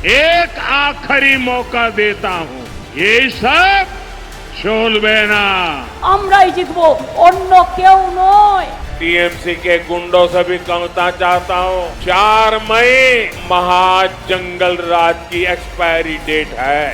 एक आखिरी मौका देता हूँ, ये सब चलबे ना। আমরাই জিতবো, অন্য কেউ নয়। टीएमसी के गुंडों से भी कहना चाहता हूँ, 4 मई महाजंगल राज की एक्सपायरी डेट है।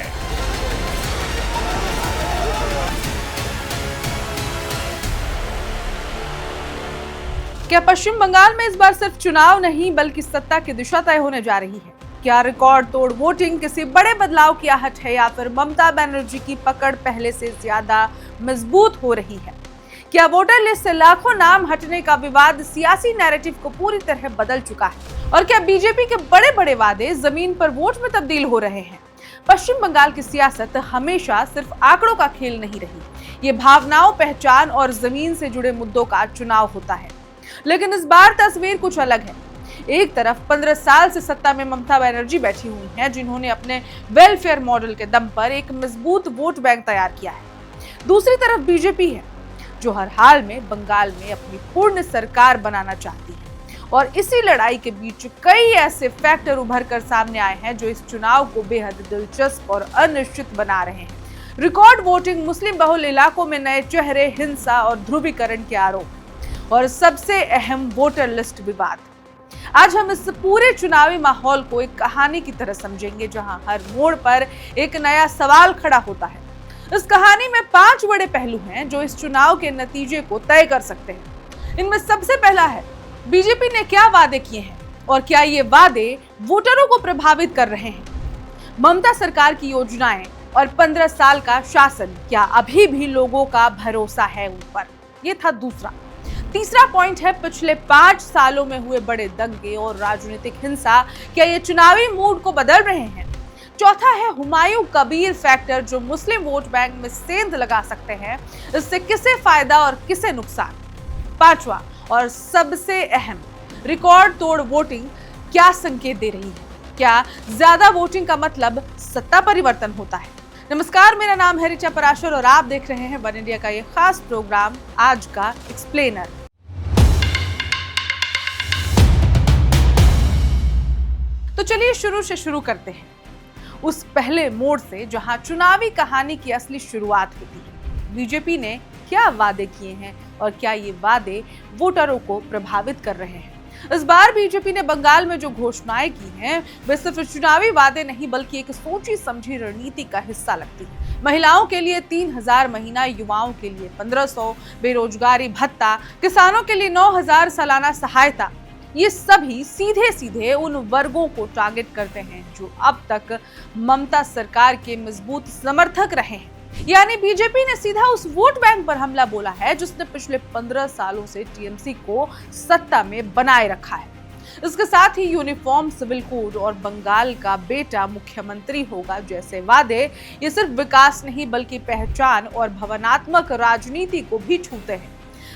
क्या पश्चिम बंगाल में इस बार सिर्फ चुनाव नहीं बल्कि सत्ता की दिशा तय होने जा रही है? क्या रिकॉर्ड तोड़ वोटिंग किसी बड़े बदलाव की आहट है या फिर ममता बनर्जी की पकड़ पहले से ज्यादा मजबूत हो रही है? क्या वोटर लिस्ट से लाखों नाम हटने का विवाद सियासी नैरेटिव को पूरी तरह बदल चुका है? और क्या बीजेपी के बड़े बड़े वादे जमीन पर वोट में तब्दील हो रहे हैं? पश्चिम बंगाल की सियासत हमेशा सिर्फ आंकड़ों का खेल नहीं रही। ये भावनाओं, पहचान और जमीन से जुड़े मुद्दों का चुनाव होता है। लेकिन इस बार तस्वीर कुछ अलग है। एक तरफ 15 साल से सत्ता में ममता बनर्जी बैठी हुई हैं, जिन्होंने अपने वेलफेयर मॉडल के दम पर एक मजबूत वोट बैंक तैयार किया है। दूसरी तरफ बीजेपी है, जो हर हाल में बंगाल में अपनी पूर्ण सरकार बनाना चाहती है। और इसी लड़ाई के बीच कई ऐसे फैक्टर उभर कर सामने आए हैं जो इस चुनाव को बेहद दिलचस्प और अनिश्चित बना रहे हैं। रिकॉर्ड वोटिंग, मुस्लिम बहुल इलाकों में नए चेहरे, हिंसा और ध्रुवीकरण के आरोप और सबसे अहम वोटर लिस्ट विवाद। आज हम इस पूरे चुनावी माहौल को एक कहानी की तरह समझेंगे, जहां हर मोड़ पर एक नया सवाल खड़ा होता है। इस कहानी में 5 बड़े पहलू हैं जो इस चुनाव के नतीजे को तय कर सकते हैं। इनमें सबसे पहला है, बीजेपी ने क्या वादे किए हैं और क्या ये वादे वोटरों को प्रभावित कर रहे हैं? ममता सरकार की योजनाएं और 15 साल का शासन, क्या अभी भी लोगों का भरोसा है उन पर? ये था दूसरा। तीसरा पॉइंट है, पिछले 5 सालों में हुए बड़े दंगे और राजनीतिक हिंसा, क्या ये चुनावी मूड को बदल रहे हैं? चौथा है, हुमायूं कबीर फैक्टर, जो मुस्लिम वोट बैंक में सेंध लगा सकते हैं। इससे किसे फायदा और किसे नुकसान? पांचवा और सबसे अहम, रिकॉर्ड तोड़ वोटिंग क्या संकेत दे रही है? क्या ज्यादा वोटिंग का मतलब सत्ता परिवर्तन होता है? नमस्कार, मेरा नाम है ऋचा पराशर और आप देख रहे हैं वन इंडिया का ये खास प्रोग्राम आज का एक्सप्लेनर। तो चलिए शुरू करते हैं उस पहले मोड़ से जहां चुनावी कहानी की असली शुरुआत होती है। बीजेपी ने क्या वादे किए हैं और क्या ये वादे वोटरों को प्रभावित कर रहे हैं? इस बार बीजेपी ने बंगाल में जो घोषणाएं की हैं, वे सिर्फ चुनावी वादे नहीं बल्कि एक सोची समझी रणनीति का हिस्सा लगती है। महिलाओं के लिए 3000 महीना, युवाओं के लिए 1500 बेरोजगारी भत्ता, किसानों के लिए 9000 सालाना सहायता, ये सभी सीधे सीधे उन वर्गों को टारगेट करते हैं जो अब तक ममता सरकार के मजबूत समर्थक रहे हैं। यानी बीजेपी ने सीधा उस वोट बैंक पर हमला बोला है जिसने पिछले 15 सालों से टीएमसी को सत्ता में बनाए रखा है। इसके साथ ही यूनिफॉर्म सिविल कोड और बंगाल का बेटा मुख्यमंत्री होगा जैसे वादे, ये सिर्फ विकास नहीं बल्कि पहचान और भावनात्मक राजनीति को भी छूते हैं।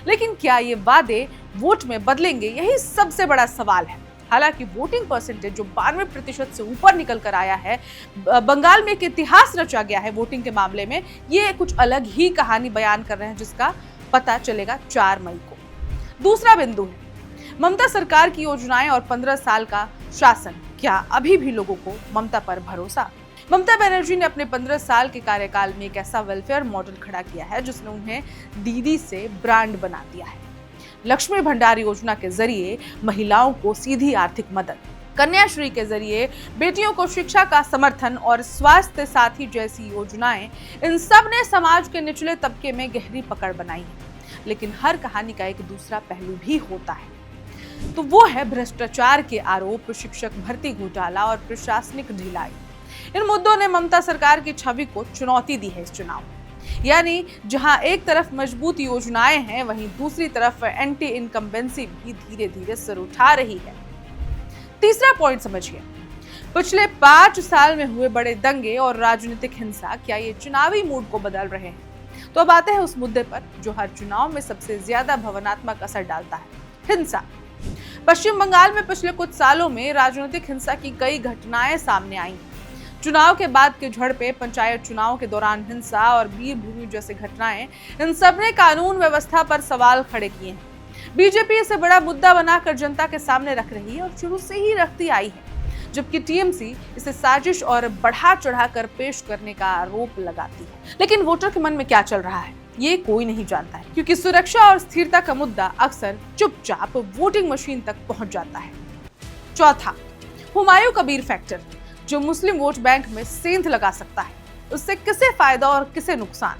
लेकिन क्या ये वादे वोट में बदलेंगे? यही सबसे बड़ा सवाल है। हालांकि वोटिंग परसेंटेज जो 92% से ऊपर निकल कर आया है, बंगाल में एक इतिहास रचा गया है वोटिंग के मामले में, ये कुछ अलग ही कहानी बयान कर रहे हैं जिसका पता चलेगा 4 मई को। दूसरा बिंदु है, ममता सरकार की योजनाएं और 15 साल का शासन, क्या अभी भी लोगों को ममता पर भरोसा? ममता बनर्जी ने अपने 15 साल के कार्यकाल में एक ऐसा वेलफेयर मॉडल खड़ा किया है जिसने उन्हें दीदी से ब्रांड बना दिया है। लक्ष्मी भंडार योजना के जरिए महिलाओं को सीधी आर्थिक मदद, कन्याश्री के जरिए बेटियों को शिक्षा का समर्थन और स्वास्थ्य साथी जैसी योजनाएं, इन सब ने समाज के निचले तबके में गहरी पकड़ बनाई है। लेकिन हर कहानी का एक दूसरा पहलू भी होता है, तो वो है भ्रष्टाचार के आरोप, शिक्षक भर्ती घोटाला और प्रशासनिक ढिलाई। इन मुद्दों ने ममता सरकार की छवि को चुनौती दी है इस चुनाव में। यानी जहां एक तरफ मजबूत योजनाएं हैं, वहीं दूसरी तरफ एंटी इनकम्बेंसी भी धीरे धीरे सिर उठा रही है। तीसरा पॉइंट समझिए, पिछले 5 साल में हुए बड़े दंगे और राजनीतिक हिंसा, क्या ये चुनावी मूड को बदल रहे हैं? तो अब आते हैं उस मुद्दे पर जो हर चुनाव में सबसे ज्यादा भावनात्मक असर डालता है, हिंसा। पश्चिम बंगाल में पिछले कुछ सालों में राजनीतिक हिंसा की कई घटनाएं सामने आई। चुनाव के बाद की झड़पें, पंचायत चुनाव के दौरान हिंसा और वीरभूमि जैसी घटनाएं, इन सब ने कानून व्यवस्था पर सवाल खड़े किए हैं। बीजेपी इसे बड़ा मुद्दा बनाकर जनता के सामने रख रही है और शुरू से ही रखती आई है। जबकि टीएमसी इसे साजिश और बढ़ा चढ़ाकर पेश करने का आरोप लगाती है। लेकिन वोटर के मन में क्या चल रहा है ये कोई नहीं जानता है, क्योंकि सुरक्षा और स्थिरता का मुद्दा अक्सर चुपचाप वोटिंग मशीन तक पहुंच जाता है। चौथा, हुमायूं कबीर फैक्टर, जो मुस्लिम वोट बैंक में सेंध लगा सकता है। उससे किसे फायदा और किसे नुकसान?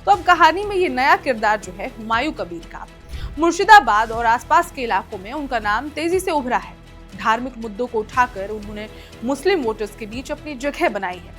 तो अब कहानी में ये नया किरदार जो है हुमायूं कबीर का, मुर्शिदाबाद और आसपास के इलाकों में उनका नाम तेजी से उभरा है। धार्मिक मुद्दों को उठाकर उन्होंने मुस्लिम वोटर्स के बीच अपनी जगह बनाई है।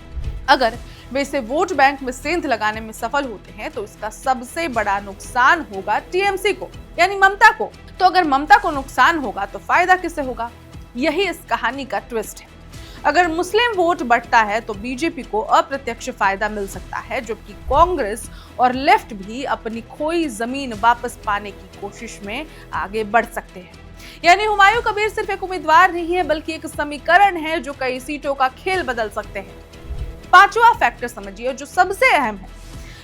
अगर वे इसे वोट बैंक में सेंध लगाने में सफल होते हैं तो इसका सबसे बड़ा नुकसान होगा टीएमसी को, यानी ममता को। तो अगर ममता को नुकसान होगा तो फायदा किसे होगा? यही इस कहानी का ट्विस्ट है। अगर मुस्लिम वोट बढ़ता है तो बीजेपी को अप्रत्यक्ष फायदा मिल सकता है, जबकि कांग्रेस और लेफ्ट भी अपनी खोई जमीन वापस पाने की कोशिश में आगे बढ़ सकते हैं। यानी हुमायूं कबीर सिर्फ एक उम्मीदवार नहीं है, बल्कि एक समीकरण है जो कई सीटों का खेल बदल सकते हैं। पांचवा फैक्टर समझिए, जो सबसे अहम है,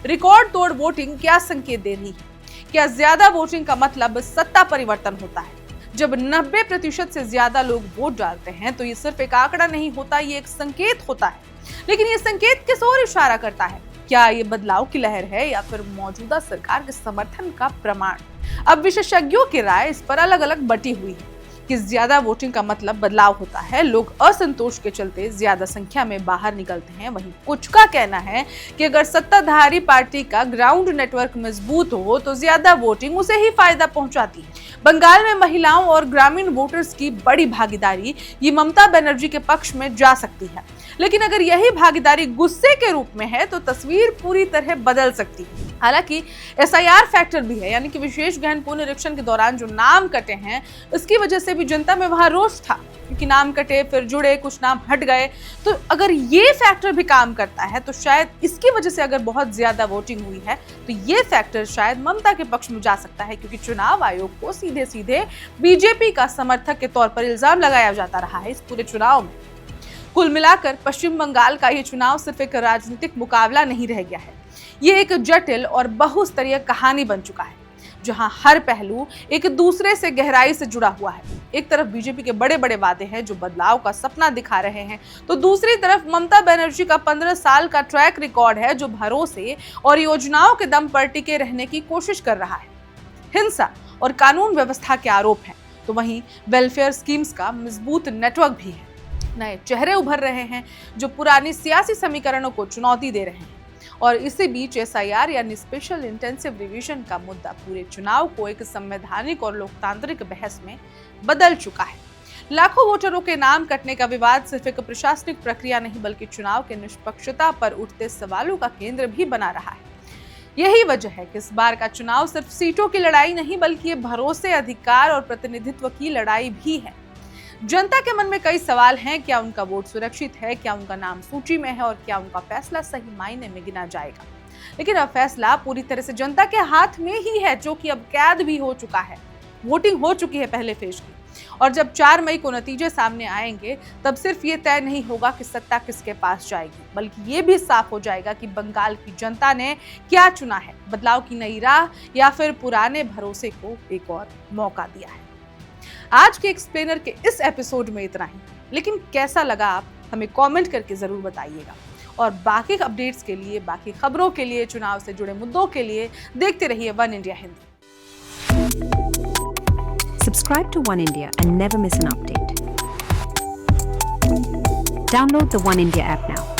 रिकॉर्ड तोड़ वोटिंग क्या संकेत दे रही है? क्या ज्यादा वोटिंग का मतलब सत्ता परिवर्तन होता है? जब 90% से ज्यादा लोग वोट डालते हैं तो ये सिर्फ एक आंकड़ा नहीं होता, ये एक संकेत होता है। लेकिन ये संकेत किस ओर इशारा करता है? क्या ये बदलाव की लहर है या फिर मौजूदा सरकार के समर्थन का प्रमाण? अब विशेषज्ञों की राय इस पर अलग अलग बटी हुई है कि ज्यादा वोटिंग का मतलब बदलाव होता है, लोग असंतोष के चलते ज्यादा संख्या में बाहर निकलते हैं। वहीं कुछ का कहना है कि अगर सत्ताधारी पार्टी का ग्राउंड नेटवर्क मजबूत हो तो ज्यादा वोटिंग उसे ही फायदा पहुंचाती है। बंगाल में महिलाओं और ग्रामीण वोटर्स की बड़ी भागीदारी ये ममता बनर्जी के पक्ष में जा सकती है, लेकिन अगर यही भागीदारी गुस्से के रूप में है तो तस्वीर पूरी तरह बदल सकती है। हालांकि एसआईआर फैक्टर भी है, यानी कि विशेष गहन पुनरीक्षण के दौरान जो नाम कटे हैं उसकी वजह से भी जनता में वहां रोष था, क्योंकि नाम कटे फिर जुड़े, कुछ नाम हट गए। तो अगर ये फैक्टर भी काम करता है तो शायद इसकी वजह से अगर बहुत ज्यादा वोटिंग हुई है तो ये फैक्टर शायद ममता के पक्ष में जा सकता है, क्योंकि चुनाव आयोग को सीधे सीधे बीजेपी का समर्थक के तौर पर इल्जाम लगाया जाता रहा है इस पूरे चुनाव में। कुल मिलाकर पश्चिम बंगाल का ये चुनाव सिर्फ एक राजनीतिक मुकाबला नहीं रह गया है, ये एक जटिल और बहुस्तरीय कहानी बन चुका है, जहां हर पहलू एक दूसरे से गहराई से जुड़ा हुआ है। एक तरफ बीजेपी के बड़े बड़े वादे हैं जो बदलाव का सपना दिखा रहे हैं, तो दूसरी तरफ ममता बनर्जी का 15 साल का ट्रैक रिकॉर्ड है जो भरोसे और योजनाओं के दम पर टिके रहने की कोशिश कर रहा है। हिंसा और कानून व्यवस्था के आरोप हैं, तो वहीं वेलफेयर स्कीम्स का मजबूत नेटवर्क भी है। नए चेहरे उभर रहे हैं जो पुरानी सियासी समीकरणों को चुनौती दे रहे हैं, और इसी बीच एसआईआर यानी स्पेशल इंटेंसिव रिवीजन का मुद्दा पूरे चुनाव को एक संवैधानिक और लोकतांत्रिक बहस में बदल चुका है। लाखों वोटरों के नाम कटने का विवाद सिर्फ एक प्रशासनिक प्रक्रिया नहीं, बल्कि चुनाव के निष्पक्षता पर उठते सवालों का केंद्र भी बना रहा है। यही वजह है कि इस बार का चुनाव सिर्फ सीटों की लड़ाई नहीं, बल्कि ये भरोसे, अधिकार और प्रतिनिधित्व की लड़ाई भी है। जनता के मन में कई सवाल हैं। क्या उनका वोट सुरक्षित है? क्या उनका नाम सूची में है? और क्या उनका फैसला सही मायने में गिना जाएगा? लेकिन अब फैसला पूरी तरह से जनता के हाथ में ही है, जो कि अब कैद भी हो चुका है। वोटिंग हो चुकी है पहले फेज की, और जब 4 मई को नतीजे सामने आएंगे तब सिर्फ ये तय नहीं होगा कि सत्ता किसके पास जाएगी, बल्कि ये भी साफ हो जाएगा कि बंगाल की जनता ने क्या चुना है, बदलाव की नई राह या फिर पुराने भरोसे को एक और मौका दिया है। आज के एक्सप्लेनर के इस एपिसोड में इतना ही, लेकिन कैसा लगा आप हमें कमेंट करके जरूर बताइएगा। और बाकी अपडेट्स के लिए, बाकी खबरों के लिए, चुनाव से जुड़े मुद्दों के लिए देखते रहिए one India Hindi. Subscribe to One India and never miss an update. Download the One India app now.